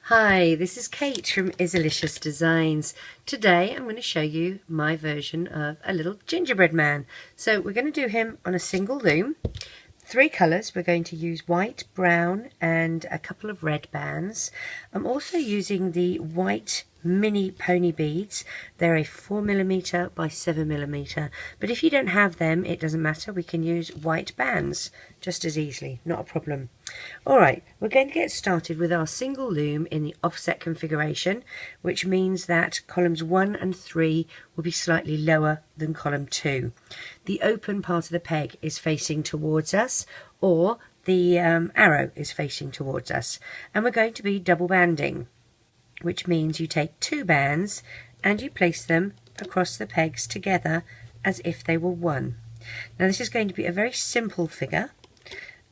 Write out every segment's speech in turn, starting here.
Hi, this is Kate from Izzalicious Designs. Today I'm going to show you my version of a little gingerbread man. So we're going to do him on a single loom. 3 colours. We're going to use white, brown and a couple of red bands. I'm also using the white mini pony beads. They're a 4mm by 7mm, but if you don't have them it doesn't matter, we can use white bands just as easily, not a problem. Alright, we're going to get started with our single loom in the offset configuration, which means that columns 1 and 3 will be slightly lower than column 2. The open part of the peg is facing towards us, or the arrow is facing towards us, and we're going to be double banding, which means you take 2 bands and you place them across the pegs together as if they were one. Now this is going to be a very simple figure,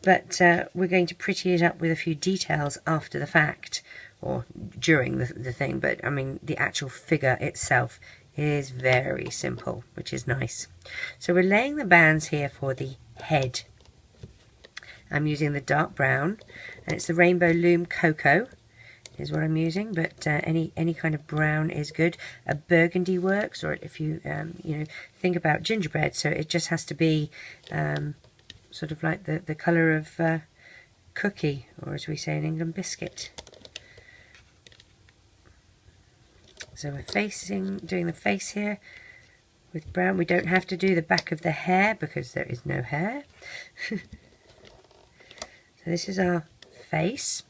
but we're going to pretty it up with a few details after the fact, or during the thing, but I mean the actual figure itself is very simple, which is nice. So we're laying the bands here for the head. I'm using the dark brown, and it's the Rainbow Loom Cocoa is what I'm using, but any kind of brown is good. A burgundy works, or if you think about gingerbread, so it just has to be sort of like the colour of cookie, or as we say in England, biscuit. So we're doing the face here with brown. We don't have to do the back of the hair because there is no hair. So this is our face.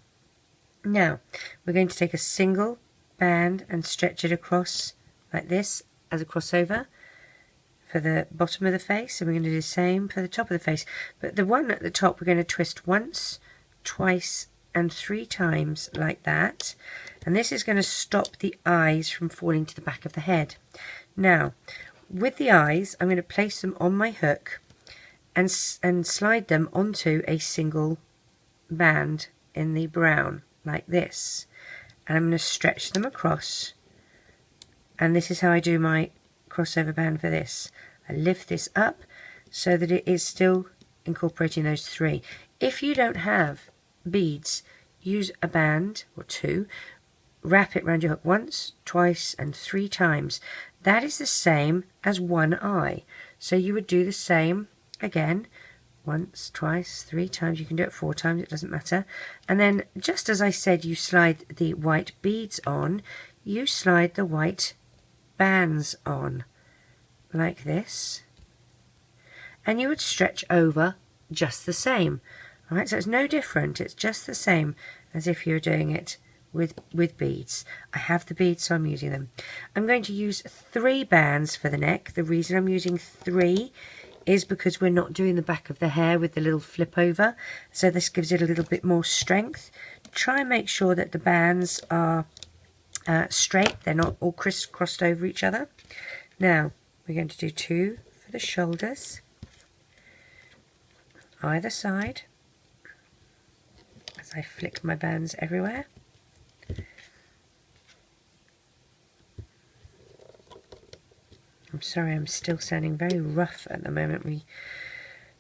Now we're going to take a single band and stretch it across like this as a crossover for the bottom of the face, and we're going to do the same for the top of the face, but the one at the top we're going to twist once, twice and 3 times like that, and this is going to stop the eyes from falling to the back of the head. Now with the eyes I'm going to place them on my hook and slide them onto a single band in the brown like this, and I'm going to stretch them across, and this is how I do my crossover band for this. I lift this up so that it is still incorporating those 3. If you don't have beads, use a band or 2, wrap it around your hook once, twice and 3 times. That is the same as one eye, so you would do the same again, once, twice, 3 times. You can do it 4 times, it doesn't matter. And then just as I said you slide the white beads on, you slide the white bands on like this, and you would stretch over just the same. Alright, so it's no different, it's just the same as if you're doing it with beads. I have the beads, so I'm using them. I'm going to use 3 bands for the neck. The reason I'm using 3 is because we're not doing the back of the hair with the little flip over, so this gives it a little bit more strength. Try and make sure that the bands are straight, they're not all crossed over each other. Now we're going to do 2 for the shoulders, either side, as I flick my bands everywhere. I'm sorry, I'm still sounding very rough at the moment. We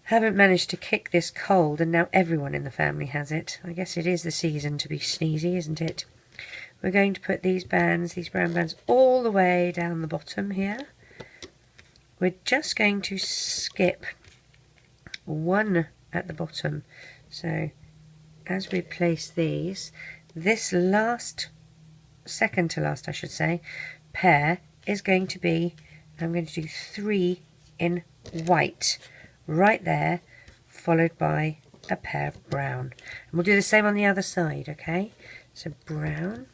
haven't managed to kick this cold, and now everyone in the family has it. I guess it is the season to be sneezy, isn't it? We're going to put these bands, these brown bands, all the way down the bottom here. We're just going to skip 1 at the bottom. So as we place these, this last, second to last I should say, pair is going to be, I'm going to do 3 in white right there, followed by a pair of brown. And we'll do the same on the other side, okay? So brown,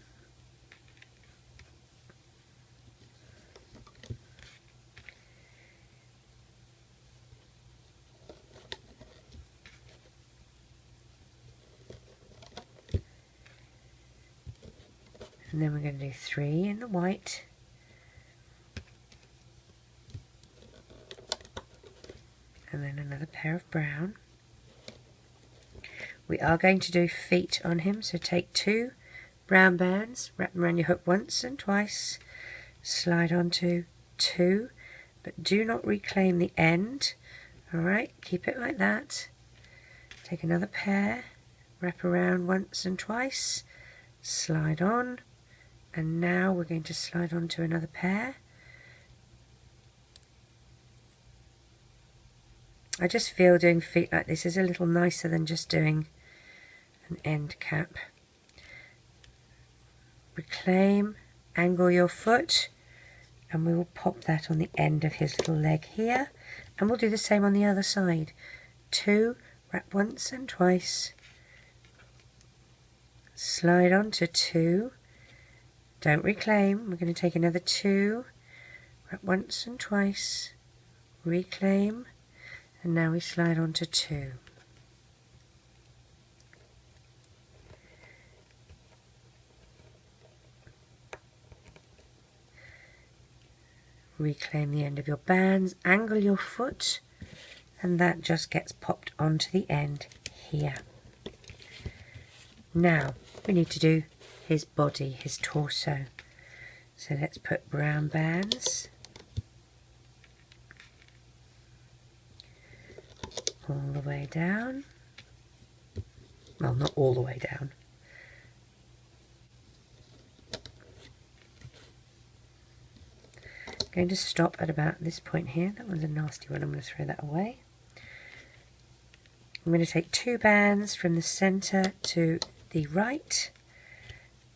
and then we're going to do 3 in the white, and then another pair of brown. We are going to do feet on him, so take 2 brown bands, wrap them around your hook once and twice, slide onto 2, but do not reclaim the end. Alright, keep it like that. Take another pair, wrap around once and twice, slide on, and now we're going to slide on to another pair. I just feel doing feet like this is a little nicer than just doing an end cap. Reclaim, angle your foot, and we will pop that on the end of his little leg here, and we'll do the same on the other side. 2, wrap once and twice, slide on to 2, don't reclaim, we're going to take another 2, wrap once and twice, reclaim, and now we slide on to 2. Reclaim the end of your bands, angle your foot, and that just gets popped onto the end here. Now we need to do his body, his torso. So let's put brown bands all the way down. Well, not all the way down. Going to stop at about this point here. That one's a nasty one, I'm going to throw that away. I'm going to take 2 bands from the centre to the right,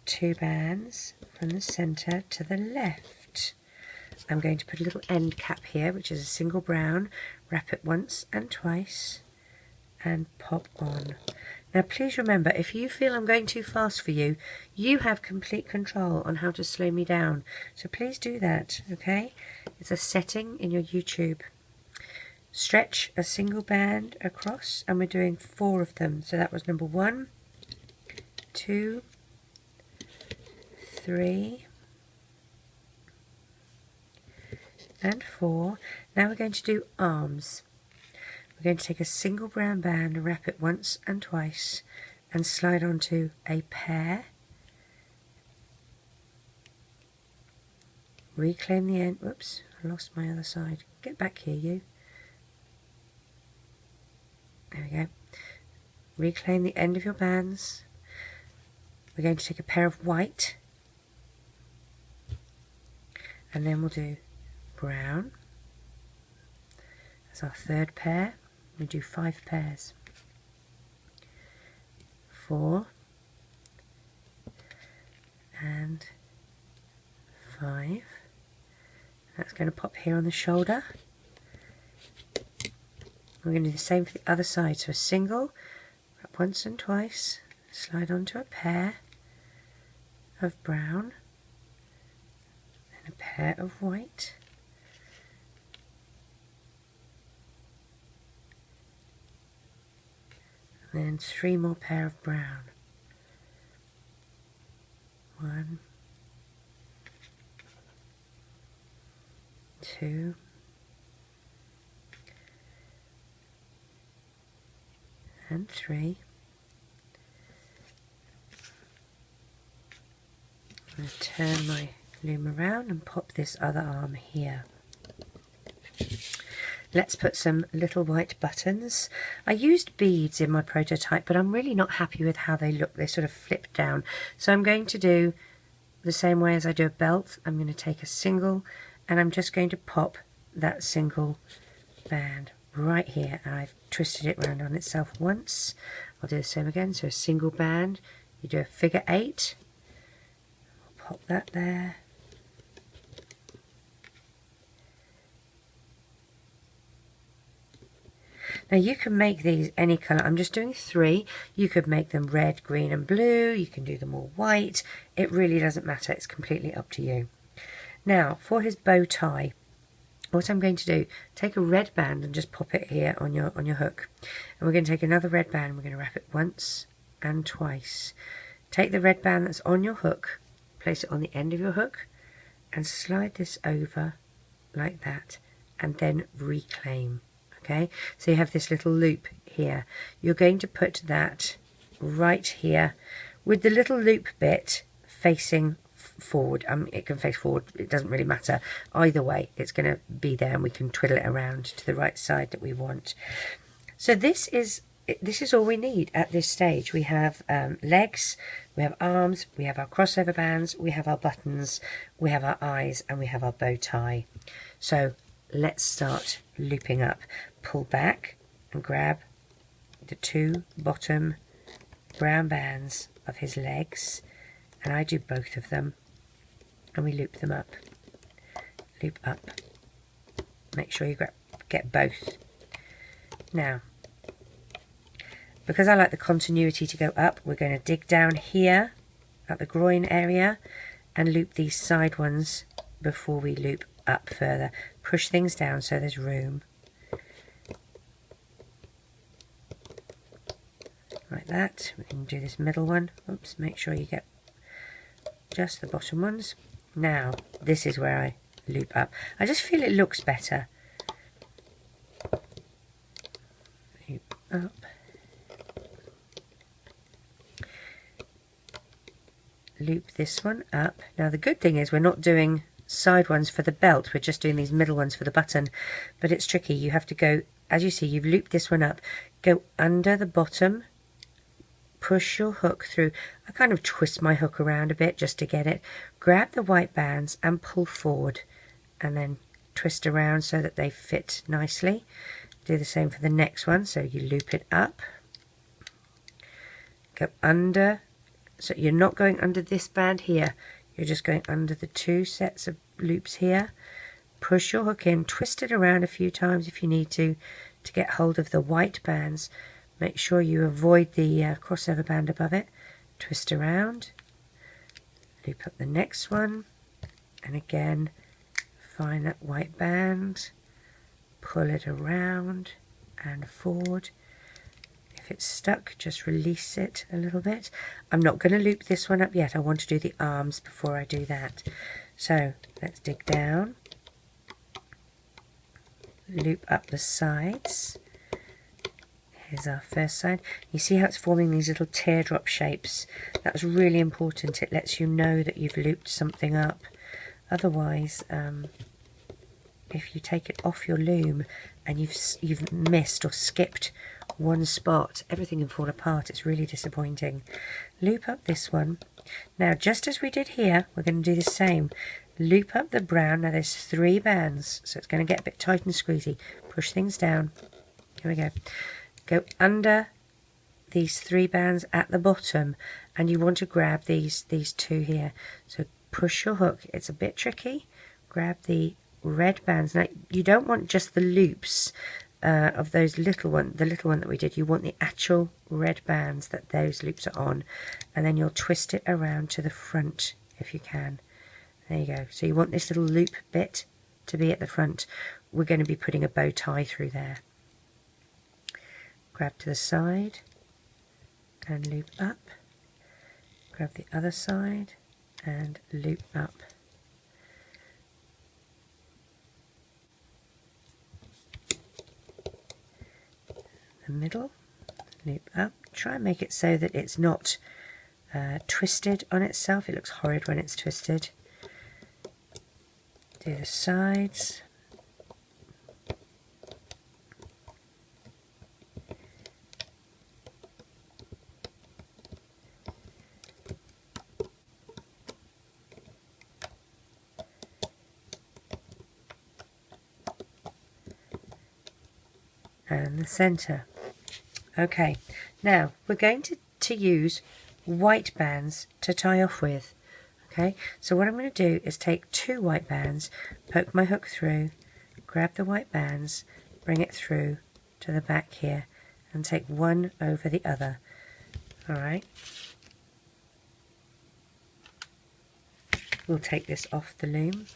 2 bands from the centre to the left. I'm going to put a little end cap here, which is a single brown, wrap it once and twice, and pop on. Now please remember, if you feel I'm going too fast for you, you have complete control on how to slow me down. So please do that, okay? It's a setting in your YouTube. Stretch a single band across, and we're doing 4 of them. So that was number 1, 2, 3, and 4. Now we're going to do arms. We're going to take a single brown band, wrap it once and twice, and slide onto a pair. Reclaim the end. Whoops, I lost my other side. Get back here, you. There we go. Reclaim the end of your bands. We're going to take a pair of white, and then we'll do brown as our 3rd pair. We do 5 pairs. 4 and 5. That's going to pop here on the shoulder. We're going to do the same for the other side. So a single, wrap once and twice, slide onto a pair of brown, and a pair of white. And then 3 more pair of brown. 1, 2, and 3. I'm going to turn my loom around and pop this other arm here. Let's put some little white buttons. I used beads in my prototype, but I'm really not happy with how they look. They sort of flip down. So I'm going to do the same way as I do a belt. I'm going to take a single, and I'm just going to pop that single band right here. And I've twisted it round on itself once. I'll do the same again. So a single band, you do a figure 8. I'll pop that there. Now you can make these any colour. I'm just doing 3. You could make them red, green and blue. You can do them all white. It really doesn't matter. It's completely up to you. Now for his bow tie, what I'm going to do, take a red band and just pop it here on your hook. And we're going to take another red band. We're going to wrap it once and twice. Take the red band that's on your hook, place it on the end of your hook, and slide this over like that, and then reclaim. Okay, so you have this little loop here. You're going to put that right here with the little loop bit facing forward. It can face forward, it doesn't really matter. Either way, it's going to be there, and we can twiddle it around to the right side that we want. So this is this is all we need at this stage. We have legs, we have arms, we have our crossover bands, we have our buttons, we have our eyes, and we have our bow tie. So let's start looping up. Pull back and grab the 2 bottom brown bands of his legs, and I do both of them, and we loop them up. Loop up. Make sure you get both. Now, because I like the continuity to go up, we're going to dig down here at the groin area and loop these side ones before we loop up further. Push things down so there's room. Like that. We can do this middle one. Oops, make sure you get just the bottom ones. Now, this is where I loop up. I just feel it looks better. Loop up. Loop this one up. Now the good thing is we're not doing side ones for the belt, we're just doing these middle ones for the button, but it's tricky. You have to go, as you see, you've looped this one up, go under the bottom, push your hook through. I kind of twist my hook around a bit just to get it. Grab the white bands and pull forward, and then twist around so that they fit nicely. Do the same for the next one. So you loop it up, go under. So you're not going under this band here, you're just going under the 2 sets of loops here. Push your hook in, twist it around a few times if you need to get hold of the white bands. Make sure you avoid the crossover band above it. Twist around, loop up the next one, and again find that white band, pull it around and forward. If it's stuck, just release it a little bit. I'm not going to loop this one up yet. I want to do the arms before I do that. So let's dig down, loop up the sides. Here's our first side. You see how it's forming these little teardrop shapes? That was really important. It lets you know that you've looped something up. Otherwise, if you take it off your loom and you've missed or skipped one spot, everything can fall apart. It's really disappointing. Loop up this one. Now, just as we did here, we're going to do the same. Loop up the brown. Now there's 3 bands, so it's going to get a bit tight and squeezy. Push things down. Here we go. Go under these 3 bands at the bottom, and you want to grab these 2 here. So push your hook. It's a bit tricky. Grab the red bands. Now you don't want just the loops of those the little one that we did. You want the actual red bands that those loops are on, and then you'll twist it around to the front if you can. There you go. So you want this little loop bit to be at the front. We're going to be putting a bow tie through there. Grab to the side and loop up. Grab the other side and loop up. The middle, loop up. Try and make it so that it's not twisted on itself. It looks horrid when it's twisted. Do the sides. And the center. Okay, now we're going to use white bands to tie off with. Okay, so what I'm going to do is take 2 white bands, poke my hook through, grab the white bands, bring it through to the back here, and take one over the other. Alright, we'll take this off the loom.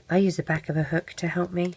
I use the back of a hook to help me.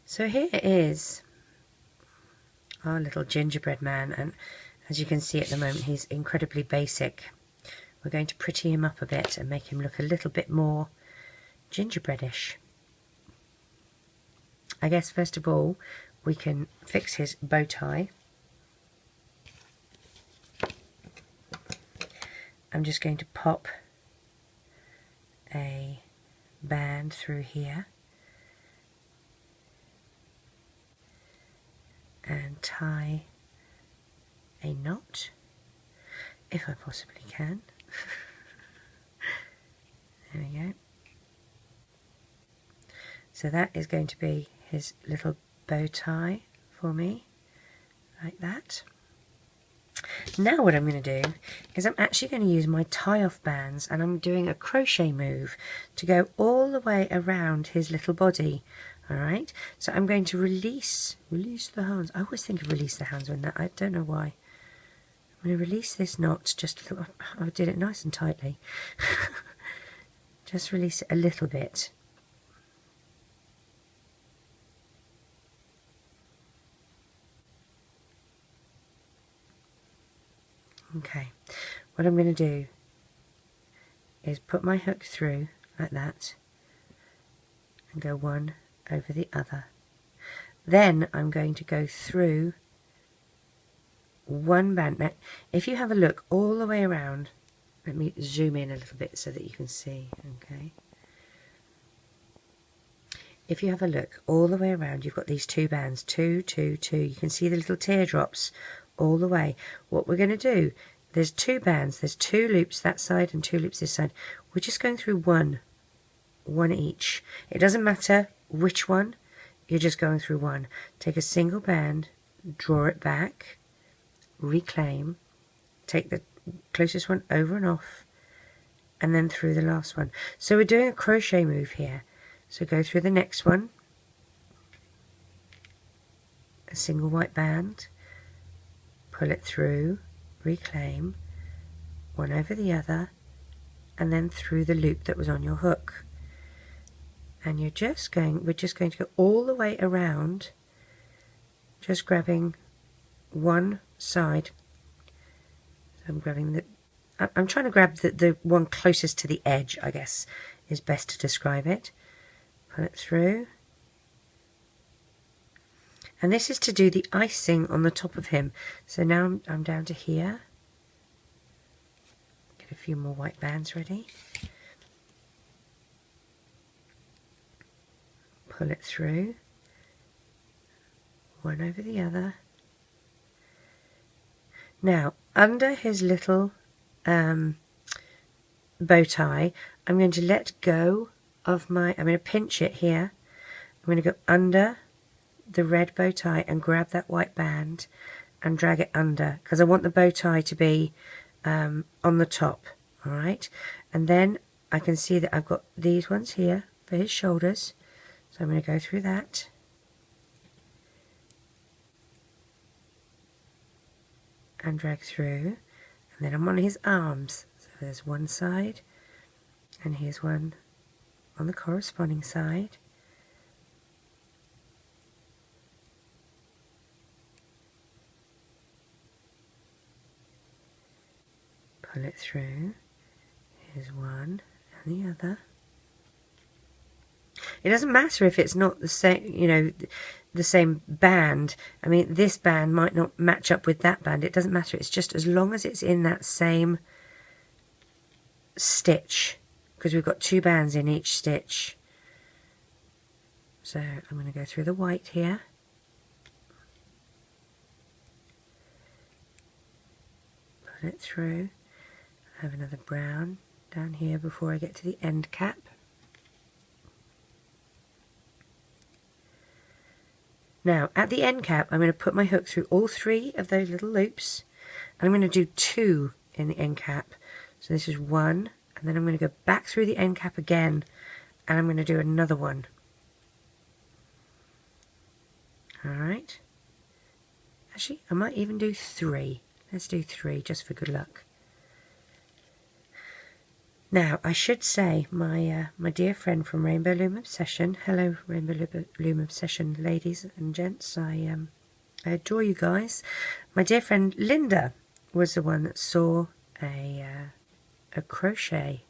So here is our little gingerbread man, and as you can see at the moment he's incredibly basic. We're going to pretty him up a bit and make him look a little bit more gingerbreadish. I guess first of all we can fix his bow tie. I'm just going to pop a band through here and tie a knot if I possibly can. There we go. So that is going to be his little bow tie for me, like that. Now what I'm going to do is I'm actually going to use my tie-off bands, and I'm doing a crochet move to go all the way around his little body. Alright, so I'm going to release the hands. I always think of release the hands when that, I don't know why. I'm going to release this knot just a little. I did it nice and tightly. Just release it a little bit. Okay, what I'm going to do is put my hook through like that and go one over the other. Then I'm going to go through one band. Now, if you have a look all the way around, let me zoom in a little bit so that you can see, okay. If you have a look all the way around, you've got these two bands, 2, 2, 2. You can see the little teardrops all the way. What we're going to do, there's two bands, there's 2 loops that side and 2 loops this side. We're just going through one each. It doesn't matter which one, you're just going through one. Take a single band, draw it back, reclaim, take the closest one over and off, and then through the last one. So we're doing a crochet move here. So go through the next one, a single white band, pull it through, reclaim, one over the other, and then through the loop that was on your hook. And we're just going to go all the way around, just grabbing one side. So I'm grabbing I'm trying to grab the one closest to the edge, I guess is best to describe it. Pull it through. And this is to do the icing on the top of him. So now I'm down to here. Get a few more white bands ready. Pull it through. One over the other. Now, under his little bow tie, I'm going to let go of I'm going to pinch it here. I'm going to go under the red bow tie and grab that white band and drag it under, because I want the bow tie to be on the top. Alright, and then I can see that I've got these ones here for his shoulders, so I'm going to go through that. And drag through, and then I'm on his arms. So there's one side, and here's one on the corresponding side. Pull it through. Here's one and the other. It doesn't matter if it's not the same, the same band. I mean, this band might not match up with that band. It doesn't matter. It's just as long as it's in that same stitch, because we've got 2 bands in each stitch. So I'm going to go through the white here. Put it through. I have another brown down here before I get to the end cap. Now, at the end cap, I'm going to put my hook through all 3 of those little loops, and I'm going to do 2 in the end cap. So this is 1, and then I'm going to go back through the end cap again, and I'm going to do another one. Alright. Actually, I might even do 3. Let's do 3, just for good luck. Now, I should say, my dear friend from Rainbow Loom Obsession, hello Rainbow Loom Obsession ladies and gents, I adore you guys. My dear friend Linda was the one that saw a crochet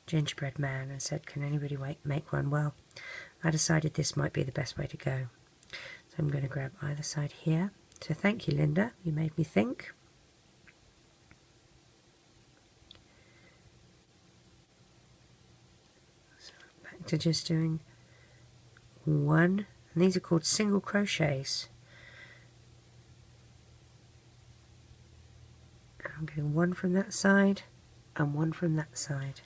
gingerbread man and said, can anybody make one? Well, I decided this might be the best way to go. So I'm going to grab either side here. So thank you, Linda, you made me think. So back to just doing one, and these are called single crochets. And I'm getting one from that side and one from that side.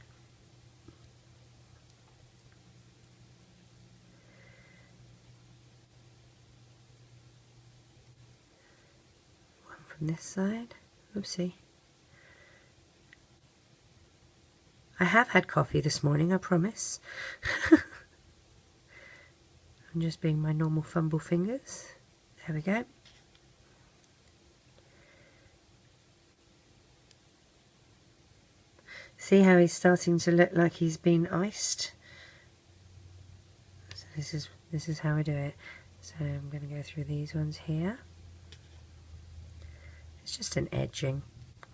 One from this side. Oopsie. I have had coffee this morning, I promise. I'm just being my normal fumble fingers. There we go. See how he's starting to look like he's been iced? So this is how I do it. So I'm going to go through these ones here. It's just an edging.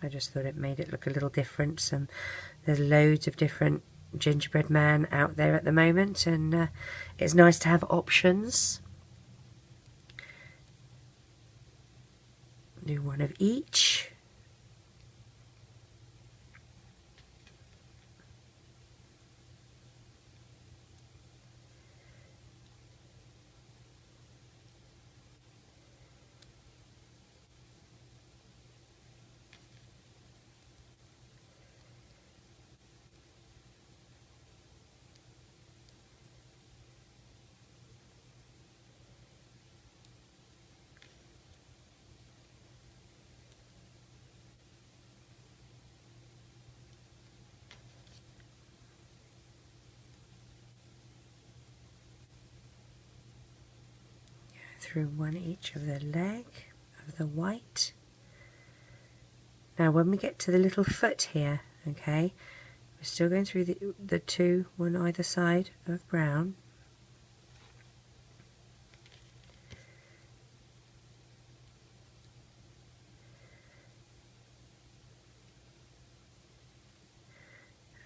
I just thought it made it look a little different. There's loads of different gingerbread man out there at the moment, and it's nice to have options. Do one of each. Through one each of the leg of the white. Now when we get to the little foot here, okay, we're still going through the two, one either side of brown.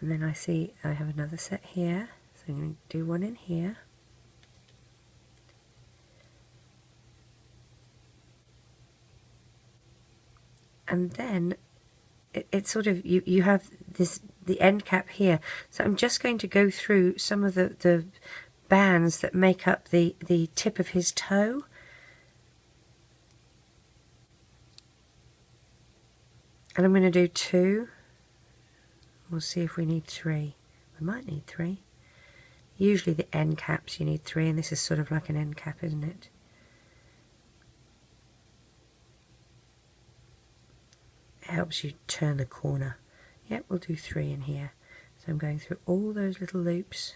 And then I see I have another set here, so I'm going to do one in here. And then it's sort of, you have the end cap here. So I'm just going to go through some of the bands that make up the tip of his toe. And I'm going to do two. We'll see if we need three. We might need three. Usually the end caps you need three, and this is sort of like an end cap, isn't it? It helps you turn the corner. Yep, we'll do three in here. So I'm going through all those little loops.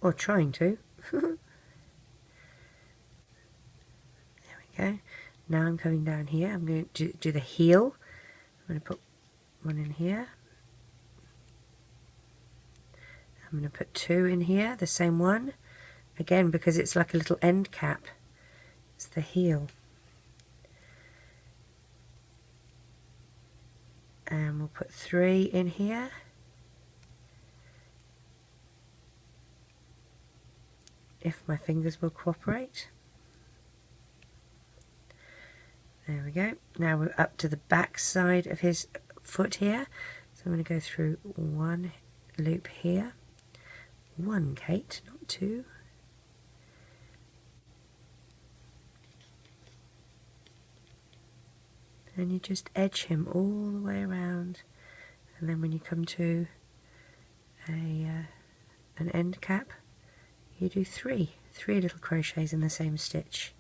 Or trying to. There we go. Now I'm coming down here. I'm going to do the heel. I'm going to put one in here. I'm going to put two in here, the same one. Again, because it's like a little end cap. It's the heel. And we'll put three in here. If my fingers will cooperate. There we go. Now we're up to the back side of his foot here. So I'm going to go through one loop here. One, Kate, not two. And you just edge him all the way around, and then when you come to an end cap, you do three little crochets in the same stitch.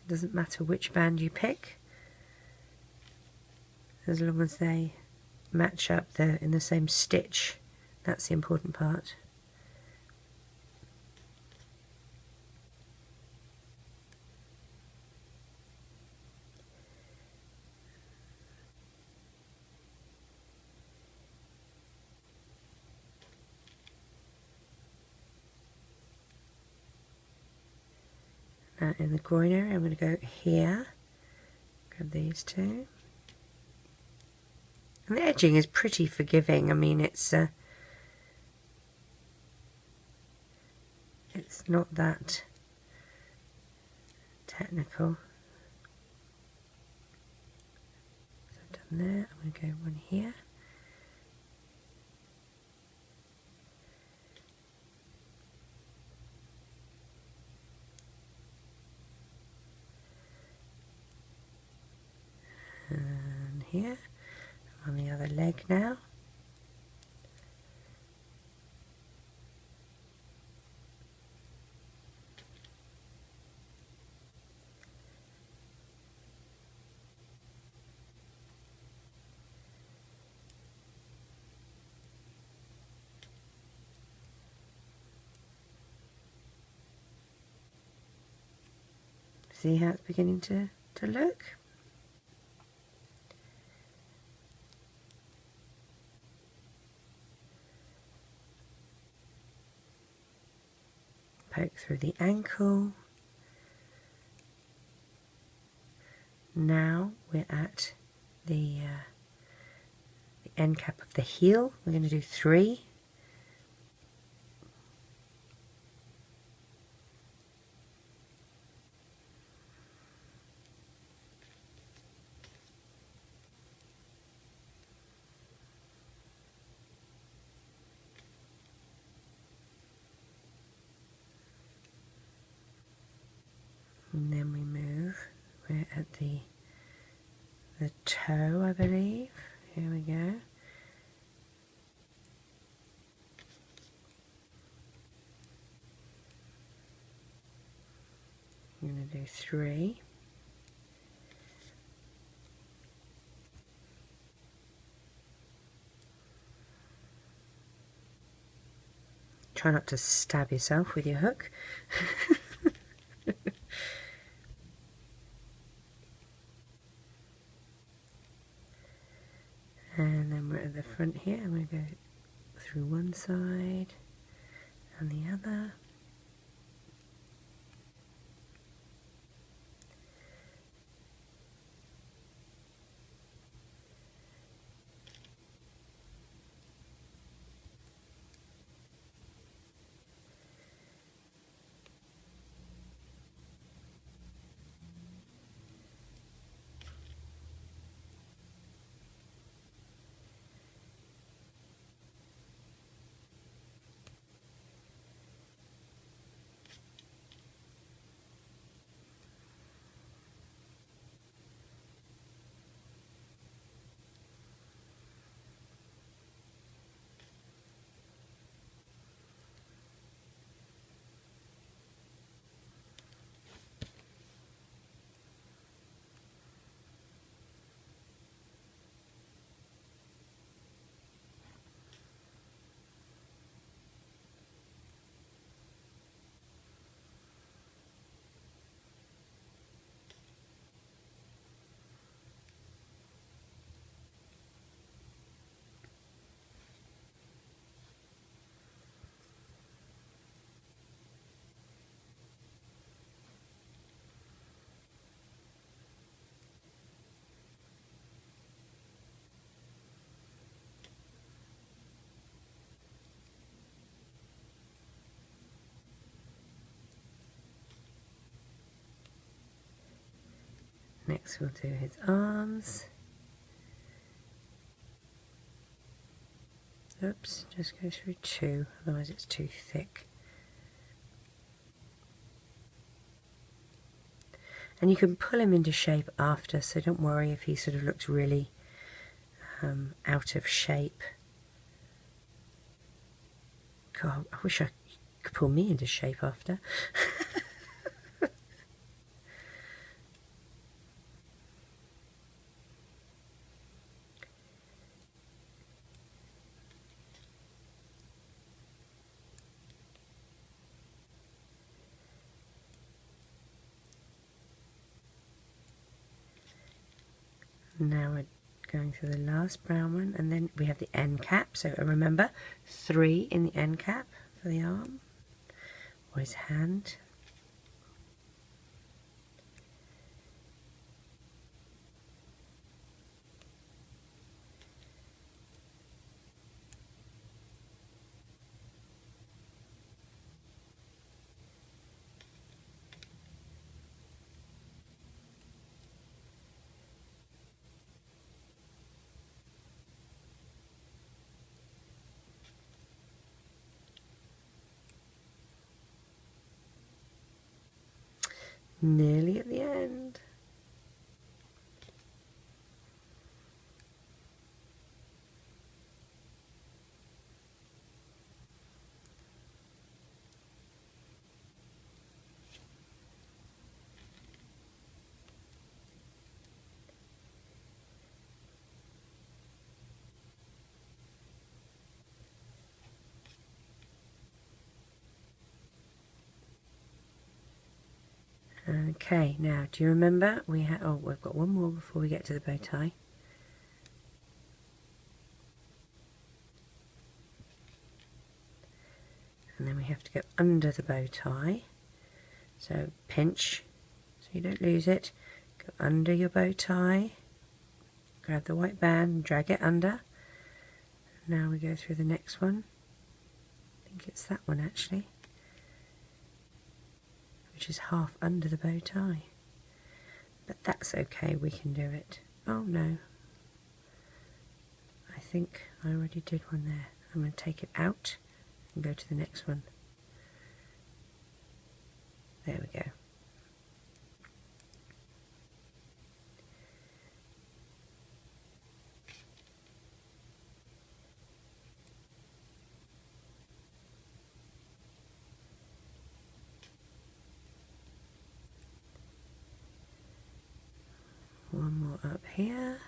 It doesn't matter which band you pick, as long as they match up in the same stitch. That's the important part. in the groin area. I'm going to go here, grab these two. And the edging is pretty forgiving. I mean, it's not that technical. So I've done there. I'm going to go one here. And here. I'm on the other leg now. See how it's beginning to look? Poke through the ankle. Now we're at the end cap of the heel. We're going to do 3. And then we move, we're at the toe, I believe. Here we go. I'm going to do 3. Try not to stab yourself with your hook. And then we're at the front here. I'm going to go through one side and the other. Next we'll do his arms. Oops, just go through 2, otherwise it's too thick. And you can pull him into shape after, so don't worry if he sort of looks really out of shape. God, I wish I could pull me into shape after. Now we're going through the last brown one, and then we have the end cap. So remember, 3 in the end cap for the arm or his hand. nearly at the end. Okay, now do you remember we've got one more before we get to the bow tie. And then we have to go under the bow tie. So pinch so you don't lose it. Go under your bow tie. Grab the white band, drag it under. Now we go through the next one. I think it's that one actually, which is half under the bow tie. But that's okay, we can do it. Oh no, I think I already did one there. I'm going to take it out and go to the next one. There we go. One more up here.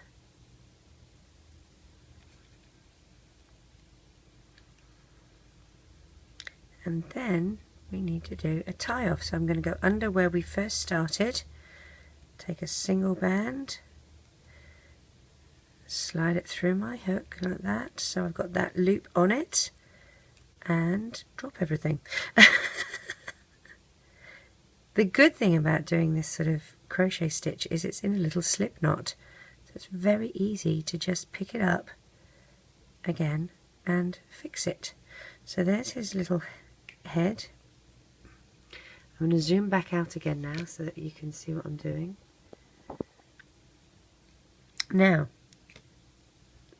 And then we need to do a tie off. So I'm going to go under where we first started, take a single band, slide it through my hook like that, so I've got that loop on it, and drop everything. The good thing about doing this sort of crochet stitch is it's in a little slip knot, so it's very easy to just pick it up again and fix it. So there's his little head. I'm going to zoom back out again now so that you can see what I'm doing. Now,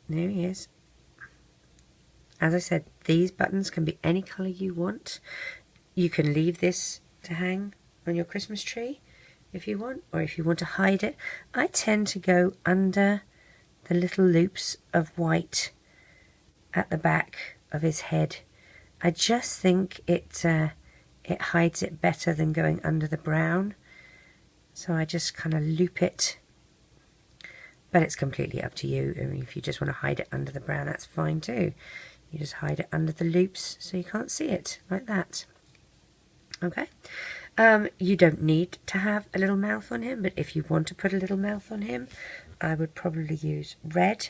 there he is. As I said, these buttons can be any colour you want. You can leave this to hang on your Christmas tree if you want, or if you want to hide it. I tend to go under the little loops of white at the back of his head. I just think it hides it better than going under the brown, so I just kind of loop it, but it's completely up to you. I mean, if you just want to hide it under the brown, that's fine too. You just hide it under the loops so you can't see it, like that. Okay. You don't need to have a little mouth on him, but if you want to put a little mouth on him, I would probably use red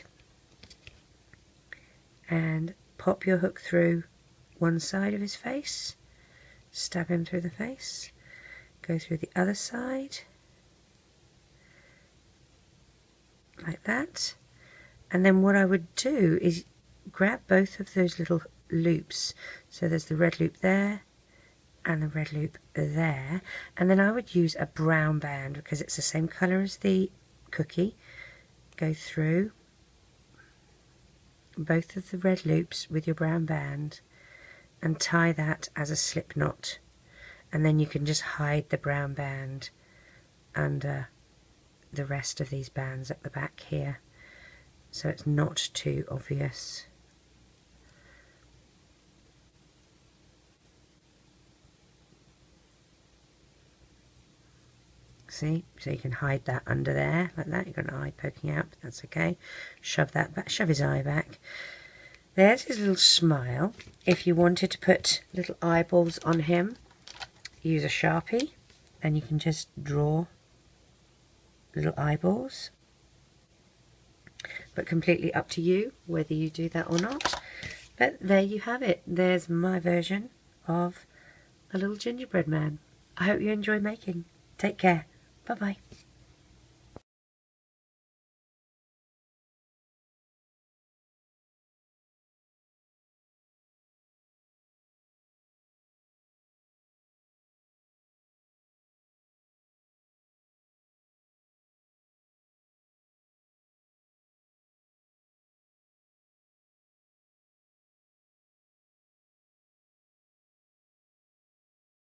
and pop your hook through one side of his face, stab him through the face, go through the other side like that, and then what I would do is grab both of those little loops, so there's the red loop there and the red loop there, and then I would use a brown band because it's the same colour as the cookie. Go through both of the red loops with your brown band and tie that as a slip knot, and then you can just hide the brown band under the rest of these bands at the back here, so it's not too obvious. See, so you can hide that under there like that. You've got an eye poking out, but that's okay. Shove that back, shove his eye back. There's his little smile. If you wanted to put little eyeballs on him, use a Sharpie and you can just draw little eyeballs, but completely up to you whether you do that or not. But there you have it. There's my version of a little gingerbread man. I hope you enjoy making. Take care. Bye-bye.